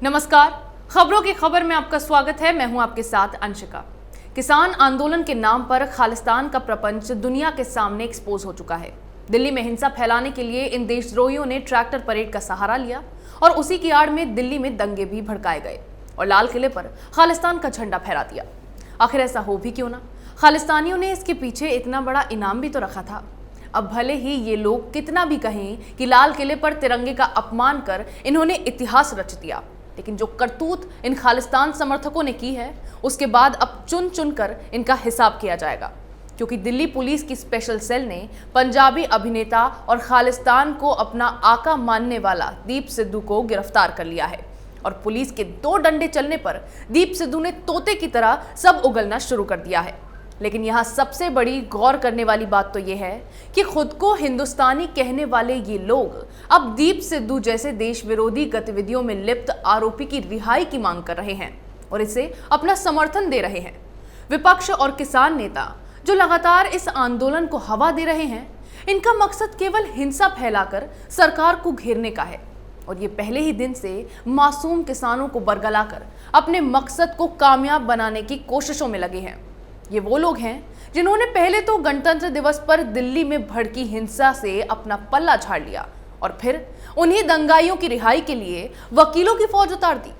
नमस्कार, खबरों की खबर में आपका स्वागत है। मैं हूं आपके साथ अंशिका। किसान आंदोलन के नाम पर खालिस्तान का प्रपंच दुनिया के सामने एक्सपोज हो चुका है। दिल्ली में हिंसा फैलाने के लिए इन देशद्रोहियों ने ट्रैक्टर परेड का सहारा लिया और उसी की आड़ में दिल्ली में दंगे भी भड़काए गए और लाल किले पर खालिस्तान का झंडा फहरा दिया। आखिर ऐसा हो भी क्यों ना? खालिस्तानियों ने इसके पीछे इतना बड़ा इनाम भी तो रखा था। अब भले ही ये लोग कितना भी कहें कि लाल किले पर तिरंगे का अपमान कर इन्होंने इतिहास रच दिया, लेकिन जो करतूत इन खालिस्तान समर्थकों ने की है उसके बाद अब चुन चुन कर इनका हिसाब किया जाएगा, क्योंकि दिल्ली पुलिस की स्पेशल सेल ने पंजाबी अभिनेता और खालिस्तान को अपना आका मानने वाला दीप सिद्धू को गिरफ्तार कर लिया है। और पुलिस के दो डंडे चलने पर दीप सिद्धू ने तोते की तरह सब उगलना शुरू कर दिया है। लेकिन यहाँ सबसे बड़ी गौर करने वाली बात तो यह है कि खुद को हिंदुस्तानी कहने वाले ये लोग अब दीप सिद्धू जैसे देश विरोधी गतिविधियों में लिप्त आरोपी की रिहाई की मांग कर रहे हैं और इसे अपना समर्थन दे रहे हैं। विपक्ष और किसान नेता जो लगातार इस आंदोलन को हवा दे रहे हैं, इनका मकसद केवल हिंसा फैलाकर सरकार को घेरने का है और ये पहले ही दिन से मासूम किसानों को बरगलाकर अपने मकसद को कामयाब बनाने की कोशिशों में लगे हैं। ये वो लोग हैं जिन्होंने पहले तो गणतंत्र दिवस पर दिल्ली में भड़की हिंसा से अपना पल्ला झाड़ लिया और फिर उन्हीं दंगाइयों की रिहाई के लिए वकीलों की फौज उतार दी।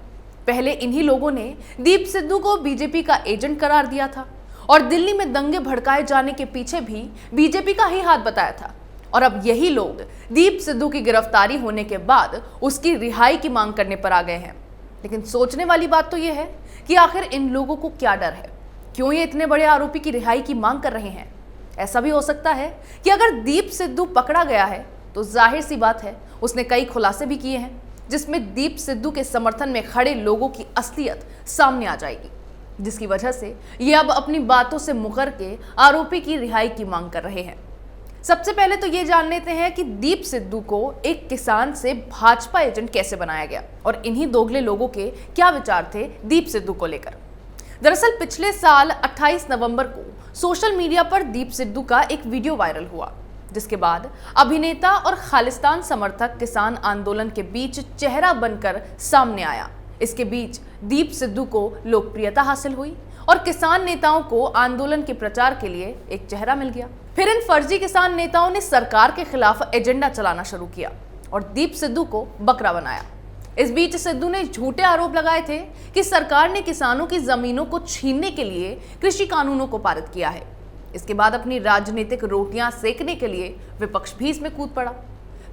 पहले इन्हीं लोगों ने दीप सिद्धू को बीजेपी का एजेंट करार दिया था और दिल्ली में दंगे भड़काए जाने के पीछे भी बीजेपी का ही हाथ बताया था। और अब यही लोग दीप सिद्धू की गिरफ्तारी होने के बाद उसकी रिहाई की मांग करने पर आ गए हैं। लेकिन सोचने वाली बात तो यह है कि आखिर इन लोगों को क्या डर है? क्यों ये इतने बड़े आरोपी की रिहाई की मांग कर रहे हैं? ऐसा भी हो सकता है कि अगर दीप सिद्धू पकड़ा गया है तो जाहिर सी बात है उसने कई खुलासे भी किए हैं, जिसमें दीप सिद्धू के समर्थन में खड़े लोगों की असलियत सामने आ जाएगी, जिसकी वजह से ये अब अपनी बातों से मुकर के आरोपी की रिहाई की मांग कर रहे हैं। सबसे पहले तो ये जान लेते हैं कि दीप सिद्धू को एक किसान से भाजपा एजेंट कैसे बनाया गया और इन्हीं दोगले लोगों के क्या विचार थे दीप सिद्धू को लेकर। दरअसल पिछले साल 28 नवंबर को सोशल मीडिया पर दीप सिद्धू का एक वीडियो वायरल हुआ, जिसके बाद अभिनेता और खालिस्तान समर्थक किसान आंदोलन के बीच चेहरा बनकर सामने आया। इसके बीच दीप सिद्धू को लोकप्रियता हासिल हुई और किसान नेताओं को आंदोलन के प्रचार के लिए एक चेहरा मिल गया। फिर इन फर्जी किसान नेताओं ने सरकार के खिलाफ एजेंडा चलाना शुरू किया और दीप सिद्धू को बकरा बनाया। इस बीच सिद्धू ने झूठे आरोप लगाए थे कि सरकार ने किसानों की जमीनों को छीनने के लिए कृषि कानूनों को पारित किया है। इसके बाद अपनी राजनीतिक रोटियां सेकने के लिए विपक्ष भी इसमें कूद पड़ा।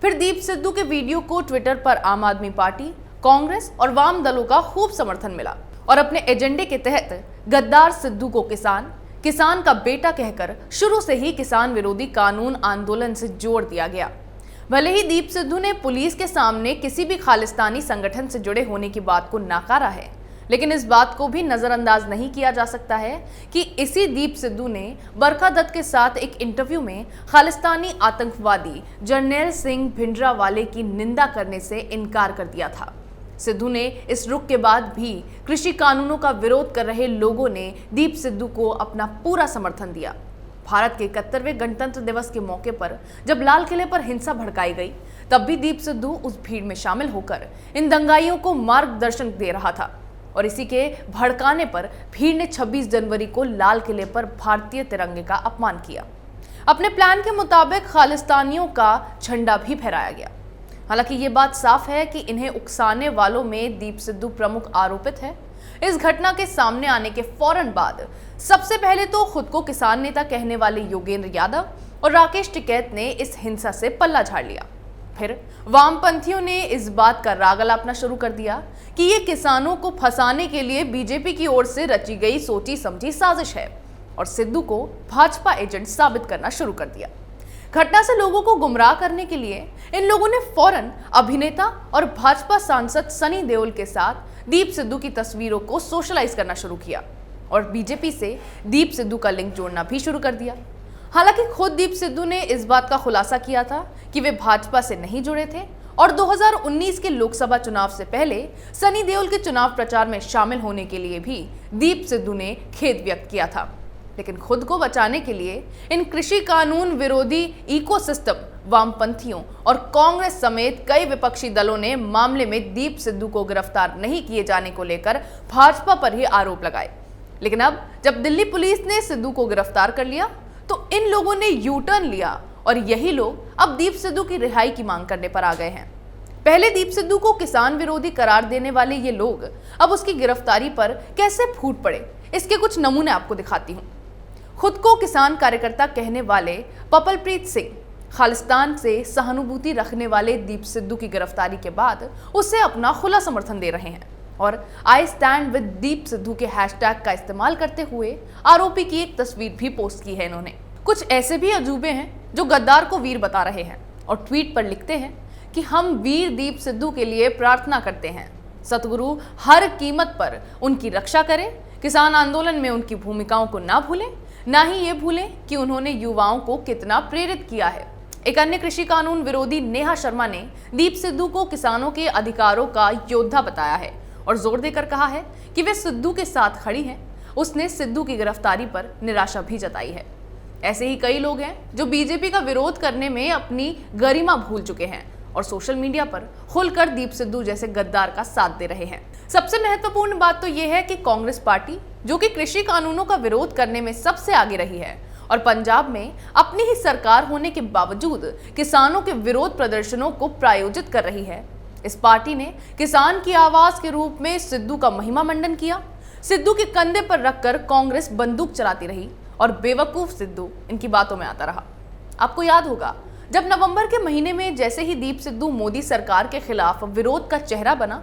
फिर दीप सिद्धू के वीडियो को ट्विटर पर आम आदमी पार्टी, कांग्रेस और वाम दलों का खूब समर्थन मिला और अपने एजेंडे के तहत गद्दार सिद्धू को किसान का बेटा कहकर शुरू से ही किसान विरोधी कानून आंदोलन से जोड़ दिया गया। भले ही दीप सिद्धू ने पुलिस के सामने किसी भी खालिस्तानी संगठन से जुड़े होने की बात को नकारा है, लेकिन इस बात को भी नजरअंदाज नहीं किया जा सकता है कि इसी दीप सिद्धू ने बरखा दत्त के साथ एक इंटरव्यू में खालिस्तानी आतंकवादी जरनैल सिंह भिंडरावाले की निंदा करने से इनकार कर दिया था। सिद्धू ने इस रुख के बाद भी कृषि कानूनों का विरोध कर रहे लोगों ने दीप सिद्धू को अपना पूरा समर्थन दिया। भारत के 71वें गणतंत्र दिवस के मौके पर जब लाल किले पर हिंसा भड़काई गई, तब भी दीप सिद्धू उस भीड़ में शामिल होकर इन दंगाइयों को मार्गदर्शन दे रहा था और इसी के भड़काने पर भीड़ ने 26 जनवरी को लाल किले पर भारतीय तिरंगे का अपमान किया। अपने प्लान के मुताबिक खालिस्तानियों का झंडा भी फहराया गया। हालांकि ये बात साफ है कि इन्हें उकसाने वालों में दीप सिद्धू प्रमुख आरोपित है। इस घटना के सामने आने के फौरन बाद सबसे पहले तो खुद को किसान नेता कहने वाले योगेंद्र यादव और राकेश टिकैत ने इस हिंसा से पल्ला झाड़ लिया। फिर वामपंथियों ने इस बात का राग अलापना शुरू कर दिया कि ये किसानों को फंसाने के लिए बीजेपी की ओर से रची गई सोची समझी साजिश है और सिद्धू को भाजपा एजेंट साबित करना शुरू कर दिया। घटना से लोगों को गुमराह करने के लिए इन लोगों ने फौरन अभिनेता और भाजपा सांसद सनी देओल के साथ दीप सिद्धू की तस्वीरों को सोशलाइज करना शुरू किया और बीजेपी से दीप सिद्धू का लिंक जोड़ना भी शुरू कर दिया। हालांकि खुद दीप सिद्धू ने इस बात का खुलासा किया था कि वे भाजपा से नहीं जुड़े थे और 2019 के लोकसभा चुनाव से पहले सनी देओल के चुनाव प्रचार में शामिल होने के लिए भी दीप सिद्धू ने खेद व्यक्त किया था। लेकिन खुद को बचाने के लिए इन कृषि कानून विरोधी इकोसिस्टम, वामपंथियों और कांग्रेस समेत कई विपक्षी दलों ने मामले में दीप सिद्धू को गिरफ्तार नहीं किए जाने को लेकर भाजपा पर ही आरोप लगाए। लेकिन अब जब दिल्ली पुलिस ने सिद्धू को गिरफ्तार कर लिया तो इन लोगों ने यू टर्न लिया और यही लोग अब दीप सिद्धू की रिहाई की मांग करने पर आ गए हैं। पहले दीप सिद्धू को किसान विरोधी करार देने वाले ये लोग अब उसकी गिरफ्तारी पर कैसे फूट पड़े, इसके कुछ नमूने आपको दिखाती हूं। खुद को किसान कार्यकर्ता कहने वाले पपलप्रीत सिंह खालिस्तान से सहानुभूति रखने वाले दीप सिद्धू की गिरफ्तारी के बाद उसे अपना खुला समर्थन दे रहे हैं और I stand with Deep Sidhu के हैशटैग का इस्तेमाल करते हुए आरोपी की एक तस्वीर भी पोस्ट की है इन्होंने। कुछ ऐसे भी अजूबे हैं जो गद्दार को वीर बता रहे हैं और ट्वीट पर लिखते हैं कि हम वीर दीप सिद्धू के लिए प्रार्थना करते हैं, सतगुरु हर कीमत पर उनकी रक्षा करें, किसान आंदोलन में उनकी भूमिकाओं को ना भूलें, ना ही ये भूलें कि उन्होंने युवाओं को कितना प्रेरित किया है। एक अन्य कृषि कानून विरोधी नेहा शर्मा ने दीप सिद्धू को किसानों के अधिकारों का योद्धा बताया है और जोर देकर कहा है कि वे सिद्धू के साथ खड़ी हैं। उसने सिद्धू की गिरफ्तारी पर निराशा भी जताई है। ऐसे ही कई लोग हैं जो बीजेपी का विरोध करने में अपनी गरिमा भूल चुके हैं और सोशल मीडिया पर खुलकर दीप सिद्धू जैसे गद्दार का साथ दे रहे हैं। सबसे महत्वपूर्ण बात तो यह है कि कांग्रेस पार्टी, जो कि कृषि कानूनों का विरोध करने में सबसे आगे रही है और पंजाब में अपनी ही सरकार होने के बावजूद किसानों के विरोध प्रदर्शनों को प्रायोजित कर रही है, इस पार्टी ने किसान की आवाज के रूप में सिद्धू का महिमा मंडन किया। सिद्धू के कंधे पर रखकर कांग्रेस बंदूक चलाती रही और बेवकूफ सिद्धू इनकी बातों में आता रहा। आपको याद होगा जब नवंबर के महीने में जैसे ही दीप सिद्धू मोदी सरकार के खिलाफ विरोध का चेहरा बना,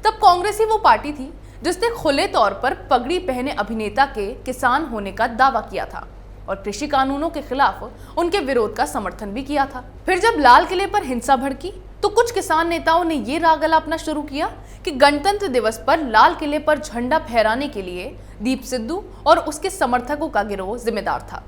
तब कांग्रेस ही वो पार्टी थी जिसने खुले तौर पर पगड़ी पहने अभिनेता के किसान होने का दावा किया था और कृषि कानूनों के खिलाफ उनके विरोध का समर्थन भी किया था। फिर जब लाल किले पर हिंसा भड़की तो कुछ किसान नेताओं ने ये राग अलापना शुरू किया कि गणतंत्र दिवस पर लाल किले पर झंडा फहराने के लिए दीप सिद्धू और उसके समर्थकों का गिरोह जिम्मेदार था।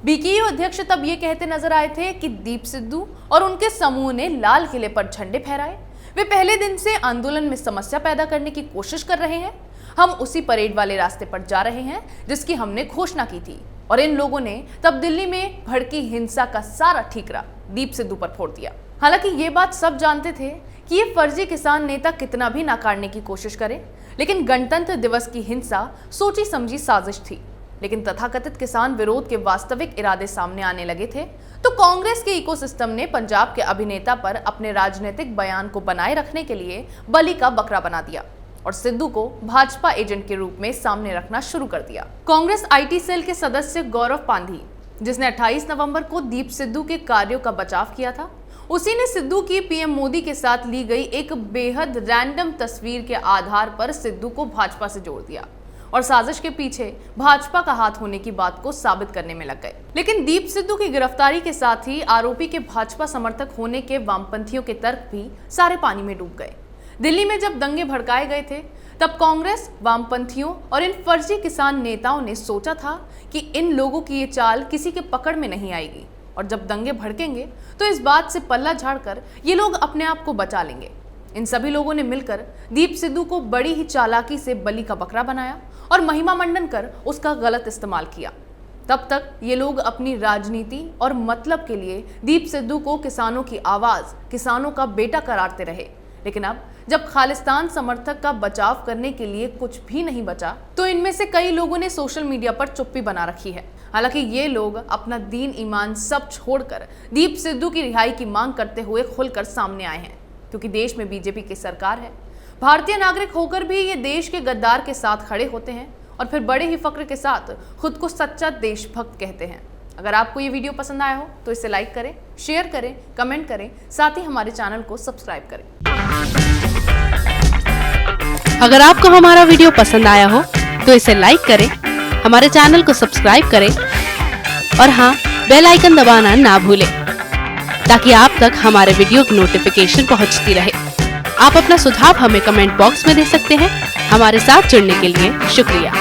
बीकेयू अध्यक्ष तब ये कहते नजर आए थे कि दीप सिद्धू और उनके समूह ने लाल किले पर झंडे फहराए, वे पहले दिन से आंदोलन में समस्या पैदा करने की कोशिश कर रहे हैं, हम उसी परेड वाले रास्ते पर जा रहे हैं जिसकी हमने घोषणा की थी। और इन लोगों ने तब दिल्ली में भड़की हिंसा का सारा ठीकरा दीप सिद्धू पर फोड़ दिया। हालांकि ये बात सब जानते थे कि ये फर्जी किसान नेता कितना भी नाकारने की कोशिश करे, लेकिन गणतंत्र दिवस की हिंसा सोची समझी साजिश थी। लेकिन तथाकथित किसान विरोध के वास्तविक इरादे सामने आने लगे थे तो कांग्रेस के इकोसिस्टम ने पंजाब के अभिनेता पर अपने राजनीतिक बयान को बनाए रखने के लिए बलि का बकरा बना दिया और सिद्धू को भाजपा एजेंट के रूप में सामने रखना शुरू कर दिया। कांग्रेस आईटी सेल के सदस्य गौरव पांधी, जिसने 28 नवंबर को दीप सिद्धू के कार्यों का बचाव किया था, उसी ने सिद्धू की पीएम मोदी के साथ ली गई एक बेहद रैंडम तस्वीर के आधार पर सिद्धू को भाजपा से जोड़ दिया और साजिश के पीछे भाजपा का हाथ होने की बात को साबित करने में लग गए। लेकिन दीप सिद्धू की गिरफ्तारी के साथ ही आरोपी के भाजपा समर्थक होने के वामपंथियों के तर्क भी सारे पानी में डूब गए। दिल्ली में जब दंगे भड़काए गए थे तब कांग्रेस, वामपंथियों और इन फर्जी किसान नेताओं ने सोचा था कि इन लोगों की ये चाल किसी के पकड़ में नहीं आएगी और जब दंगे भड़केंगे तो इस बात से पल्ला झाड़कर ये लोग अपने आप को बचा लेंगे। इन सभी लोगों ने मिलकर दीप सिद्धू को बड़ी ही चालाकी से बलि का बकरा बनाया और महिमा मंडन कर उसका गलत इस्तेमाल किया। तब तक ये लोग अपनी राजनीति और मतलब के लिए दीप सिद्धू को किसानों की आवाज, किसानों का बेटा करारते रहे। लेकिन अब जब खालिस्तान समर्थक का बचाव करने के लिए कुछ भी नहीं बचा तो इनमें से कई लोगों ने सोशल मीडिया पर चुप्पी बना रखी है। हालांकि ये लोग अपना दीन ईमान सब छोड़कर दीप सिद्धू की रिहाई की मांग करते हुए खुलकर सामने आए हैं, क्योंकि देश में बीजेपी की सरकार है। भारतीय नागरिक होकर भी ये देश के गद्दार के साथ खड़े होते हैं और फिर बड़े ही फक्र के साथ खुद को सच्चा देशभक्त कहते हैं। अगर आपको ये वीडियो पसंद आया हो तो इसे लाइक करें, शेयर करें, कमेंट करें, साथ ही हमारे चैनल को सब्सक्राइब करें। अगर आपको हमारा वीडियो पसंद आया हो तो इसे लाइक करें, हमारे चैनल को सब्सक्राइब करें और हाँ, बेल आइकन दबाना ना भूलें ताकि आप तक हमारे वीडियो की नोटिफिकेशन पहुंचती रहे। आप अपना सुझाव हमें कमेंट बॉक्स में दे सकते हैं। हमारे साथ जुड़ने के लिए शुक्रिया।